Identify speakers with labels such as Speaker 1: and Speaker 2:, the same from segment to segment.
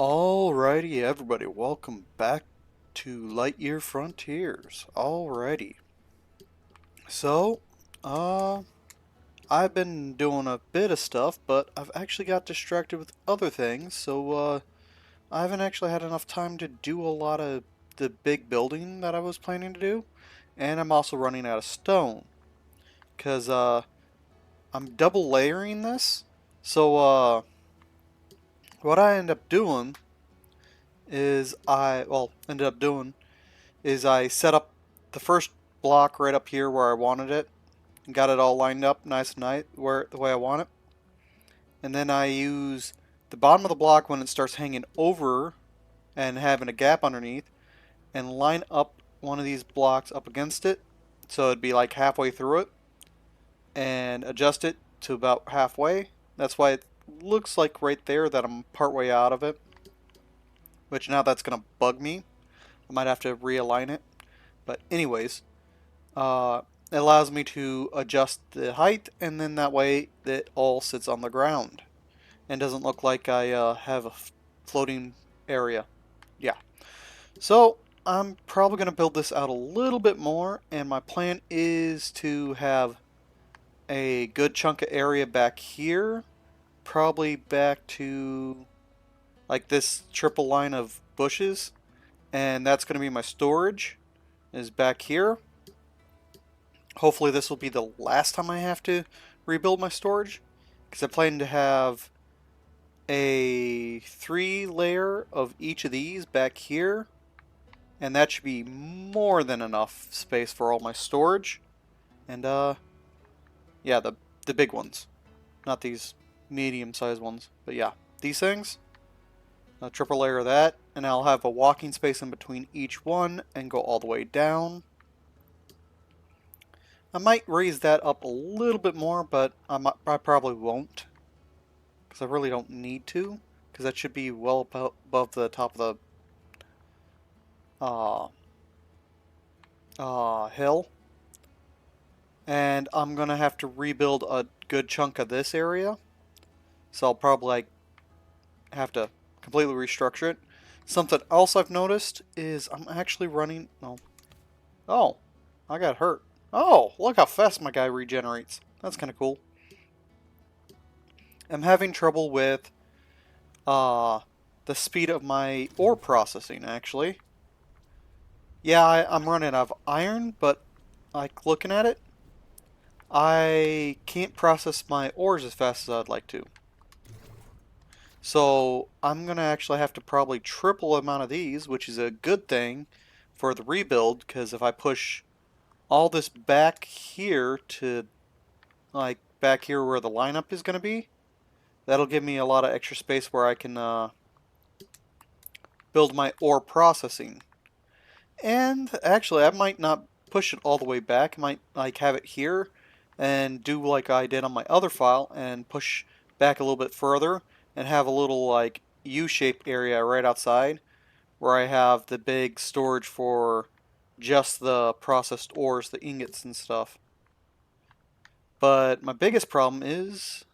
Speaker 1: Alrighty, everybody, welcome back to Lightyear Frontiers. Alrighty, so, uh, I've been doing a bit of stuff, but I've actually got distracted with other things, so, I haven't actually had enough time to do a lot of the big building that I was planning to do, and I'm also running out of stone, because, I'm double layering this, so, what I end up doing ended up doing is I set up the first block right up here where I wanted it and got it all lined up nice and nice where the way I want it. And then I use the bottom of the block when it starts hanging over and having a gap underneath and line up one of these blocks up against it so it'd be like halfway through it and adjust it to about halfway. That's why it looks like right there that I'm partway out of it, which now that's going to bug me. I might have to realign it. But anyways, it allows me to adjust the height, and then that way it all sits on the ground and doesn't look like I have a floating area. Yeah. So I'm probably going to build this out a little bit more, and my plan is to have a good chunk of area back here, probably back to like this triple line of bushes, and that's going to be my storage is back here. Hopefully this will be the last time I have to rebuild my storage, because I plan to have a 3-layer of each of these back here, and that should be more than enough space for all my storage. And yeah, the big ones, not these medium-sized ones, but yeah, these things. A triple layer of that, and I'll have a walking space in between each one and go all the way down. I might raise that up a little bit more, but I probably won't, because I really don't need to, because that should be well above the top of the hill. And I'm going to have to rebuild a good chunk of this area, so I'll probably have to completely restructure it. Something else I've noticed is I'm actually running... No. Oh, I got hurt. Oh, look how fast my guy regenerates. That's kind of cool. I'm having trouble with the speed of my ore processing, actually. Yeah, I'm running out of iron, but like looking at it, I can't process my ores as fast as I'd like to. So I'm going to actually have to probably triple the amount of these, which is a good thing for the rebuild, because if I push all this back here to like back here where the lineup is going to be, that'll give me a lot of extra space where I can build my ore processing. And actually, I might not push it all the way back. I might like have it here and do like I did on my other file and push back a little bit further and have a little like U-shaped area right outside where I have the big storage for just the processed ores, the ingots and stuff. But my biggest problem is,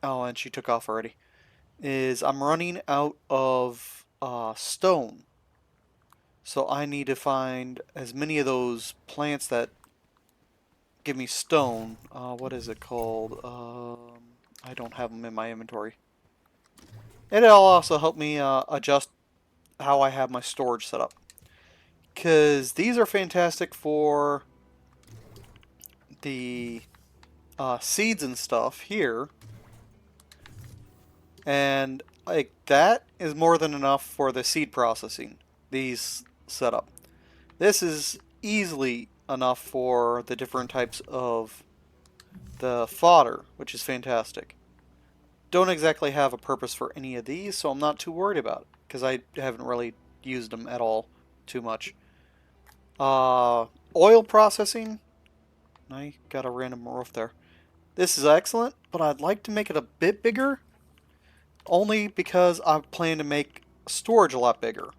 Speaker 1: oh, and she took off already, is I'm running out of stone. So I need to find as many of those plants that give me stone. What is it called? I don't have them in my inventory. It'll also help me adjust how I have my storage set up. Because these are fantastic for the seeds and stuff here. And like that is more than enough for the seed processing. These setup. This is easily enough for the different types of the fodder, which is fantastic. Don't exactly have a purpose for any of these, so I'm not too worried about it, because I haven't really used them at all too much. Oil processing. I got a random roof there. This is excellent, but I'd like to make it a bit bigger, only because I plan to make storage a lot bigger.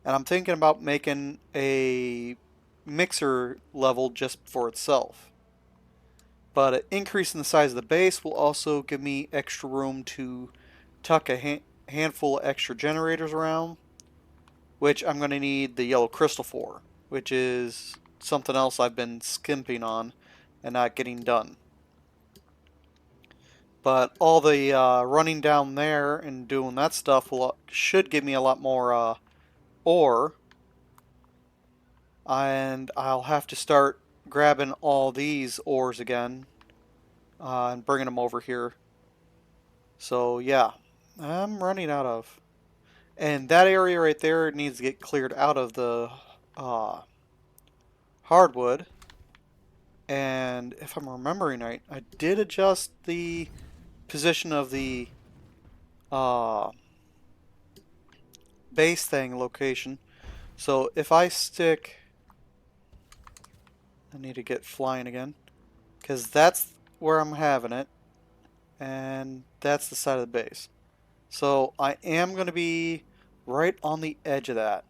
Speaker 1: And I'm thinking about making a mixer level just for itself. But an increase in the size of the base will also give me extra room to tuck handful of extra generators around, which I'm going to need the yellow crystal for, which is something else I've been skimping on and not getting done. But all the running down there and doing that stuff should give me a lot more ore, and I'll have to start grabbing all these ores again and bringing them over here. So yeah, I'm running out of. And that area right there needs to get cleared out of the uh, hardwood. And if I'm remembering right, I did adjust the position of the uh, base thing location. So if I stick... I need to get flying again, because that's where I'm having it. And that's the side of the base. So I am going to be right on the edge of that.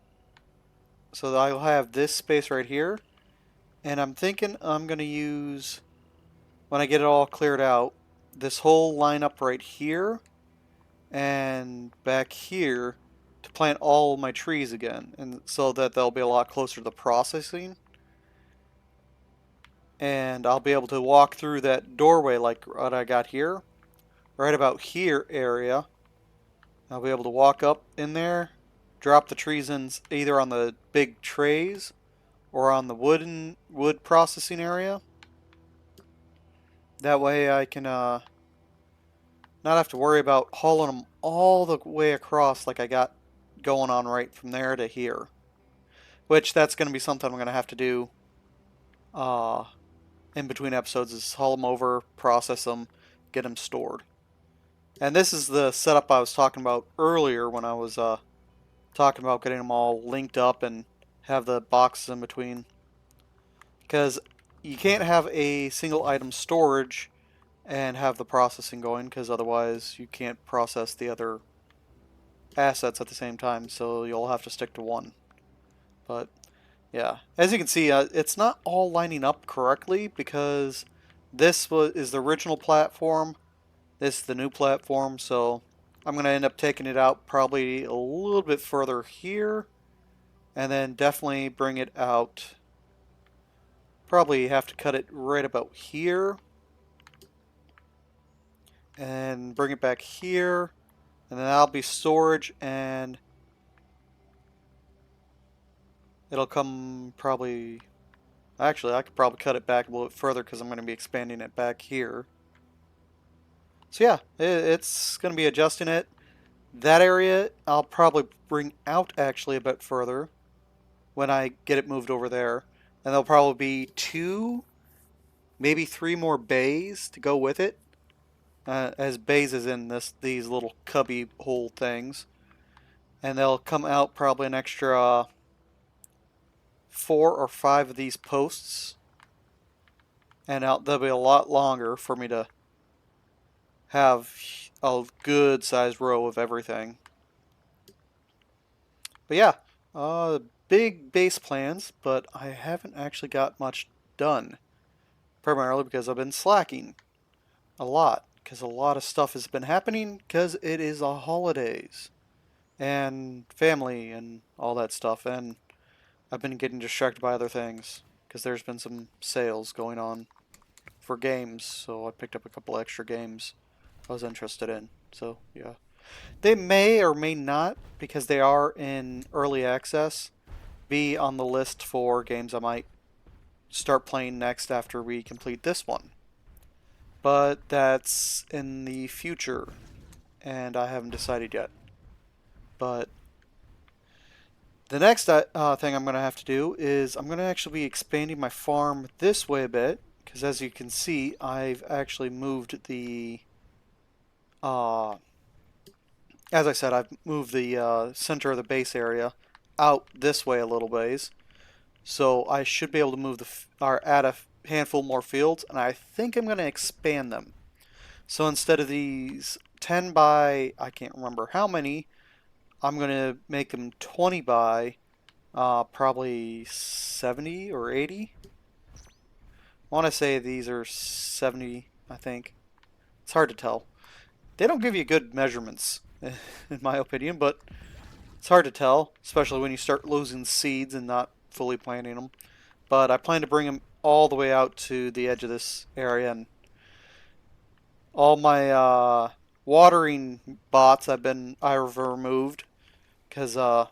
Speaker 1: So I'll have this space right here. And I'm thinking I'm going to use, when I get it all cleared out, this whole lineup right here and back here to plant all my trees again, and so that they'll be a lot closer to the processing. And I'll be able to walk through that doorway like what I got here, right about here area. I'll be able to walk up in there, drop the trees in either on the big trays or on the wood processing area. That way I can not have to worry about hauling them all the way across like I got going on right from there to here. Which that's going to be something I'm going to have to do in between episodes, is haul them over, process them, get them stored. And this is the setup I was talking about earlier when I was talking about getting them all linked up and have the boxes in between. Because you can't have a single item storage and have the processing going, because otherwise you can't process the other assets at the same time, so you'll have to stick to one. But yeah, as you can see, it's not all lining up correctly, because this is the original platform, this is the new platform, so I'm going to end up taking it out probably a little bit further here, and then definitely bring it out. Probably have to cut it right about here, and bring it back here, and then that'll be storage, and it'll come probably... Actually, I could probably cut it back a little bit further because I'm going to be expanding it back here. So yeah, it's going to be adjusting it. That area I'll probably bring out actually a bit further when I get it moved over there. And there'll probably be 2, maybe 3 more bays to go with it. As bays is in these little cubby hole things. And they'll come out probably an extra 4 or 5 of these posts. And they'll be a lot longer for me to have a good sized row of everything. But yeah, big base plans, but I haven't actually got much done. Primarily because I've been slacking a lot, because a lot of stuff has been happening because it is the holidays and family and all that stuff, and I've been getting distracted by other things because there's been some sales going on for games, so I picked up a couple extra games I was interested in. So yeah, they may or may not, because they are in early access, be on the list for games I might start playing next after we complete this one. But that's in the future, and I haven't decided yet. But the next thing I'm going to have to do is I'm going to actually be expanding my farm this way a bit, because as you can see, I've actually moved the... as I said, I've moved the center of the base area out this way a little ways. So I should be able to move or add a handful more fields, and I think I'm going to expand them. So instead of these 10 by, I can't remember how many, I'm going to make them 20 by probably 70 or 80. I want to say these are 70, I think. It's hard to tell. They don't give you good measurements in my opinion, but it's hard to tell, especially when you start losing seeds and not fully planting them. But I plan to bring them all the way out to the edge of this area, and all my watering bots I've removed because I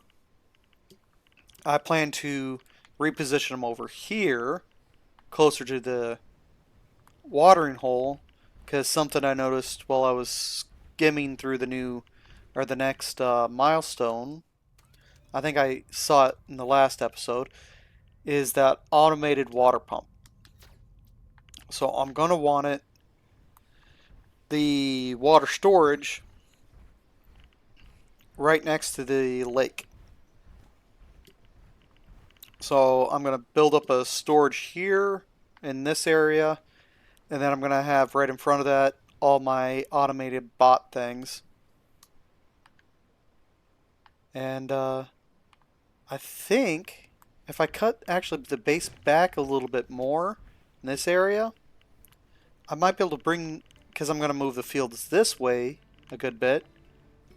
Speaker 1: plan to reposition them over here, closer to the watering hole, because something I noticed while I was skimming through the next milestone. I think I saw it in the last episode. Is that automated water pump? So I'm gonna want the water storage right next to the lake. So I'm going to build up a storage here in this area, and then I'm going to have right in front of that all my automated bot things. And I think if I cut actually the base back a little bit more in this area, I might be able to bring, because I'm going to move the fields this way a good bit,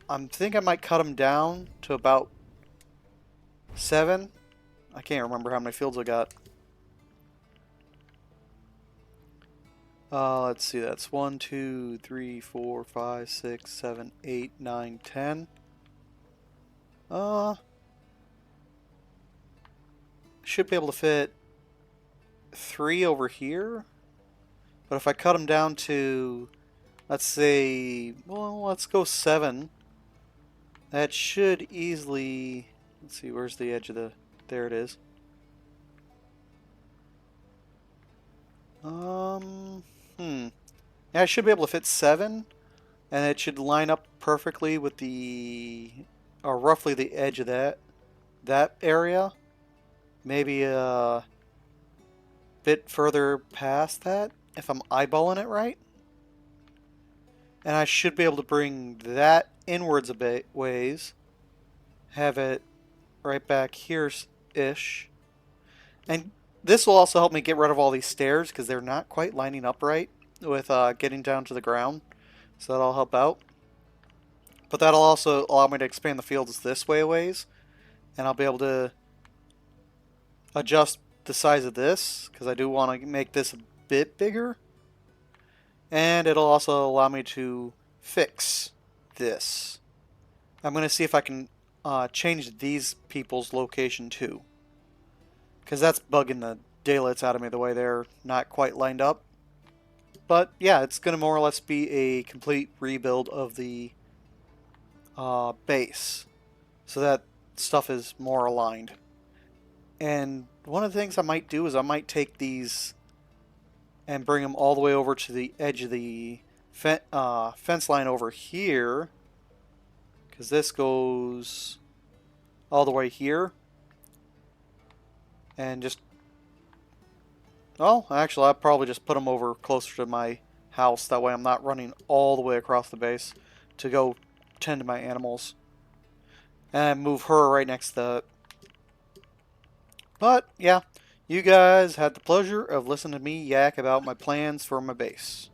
Speaker 1: I think I might cut them down to about 7. I can't remember how many fields I got. Let's see, that's 1, 2, 3, 4, 5, 6, 7, 8, 9, 10. Should be able to fit 3 over here. But if I cut them down to, let's say, well, let's go 7. That should easily, let's see, where's the edge of the, there it is. Yeah, I should be able to fit 7, and it should line up perfectly with the, or roughly the edge of that area. Maybe a bit further past that, if I'm eyeballing it right. And I should be able to bring that inwards a bit ways. Have it right back here-ish. And this will also help me get rid of all these stairs, because they're not quite lining up right with getting down to the ground. So that'll help out. But that'll also allow me to expand the fields this way a ways. And I'll be able to adjust the size of this, because I do want to make this a bit bigger. And it'll also allow me to fix this. I'm going to see if I can change these people's location too, because that's bugging the daylights out of me the way they're not quite lined up. But yeah, it's going to more or less be a complete rebuild of the base, so that stuff is more aligned. And one of the things I might do is I might take these and bring them all the way over to the edge of the fence line over here, because this goes all the way here. And just, well, actually I'll probably just put them over closer to my house. That way I'm not running all the way across the base to go tend to my animals. And move her right next to that. But yeah, you guys had the pleasure of listening to me yak about my plans for my base.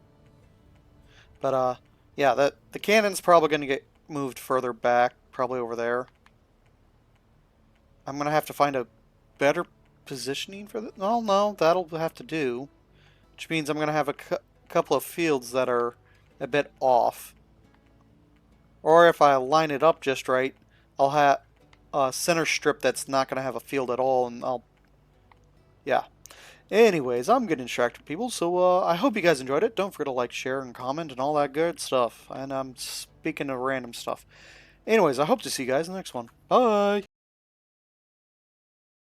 Speaker 1: But yeah, the cannon's probably going to get moved further back, probably over there. I'm going to have to find a better positioning for that. No, that'll have to do. Which means I'm going to have a couple of fields that are a bit off. Or if I line it up just right, I'll have a center strip that's not going to have a field at all, and yeah. Anyways, I'm getting distracted, people, so I hope you guys enjoyed it. Don't forget to like, share, and comment, and all that good stuff. And I'm speaking of random stuff. Anyways, I hope to see you guys in the next one. Bye!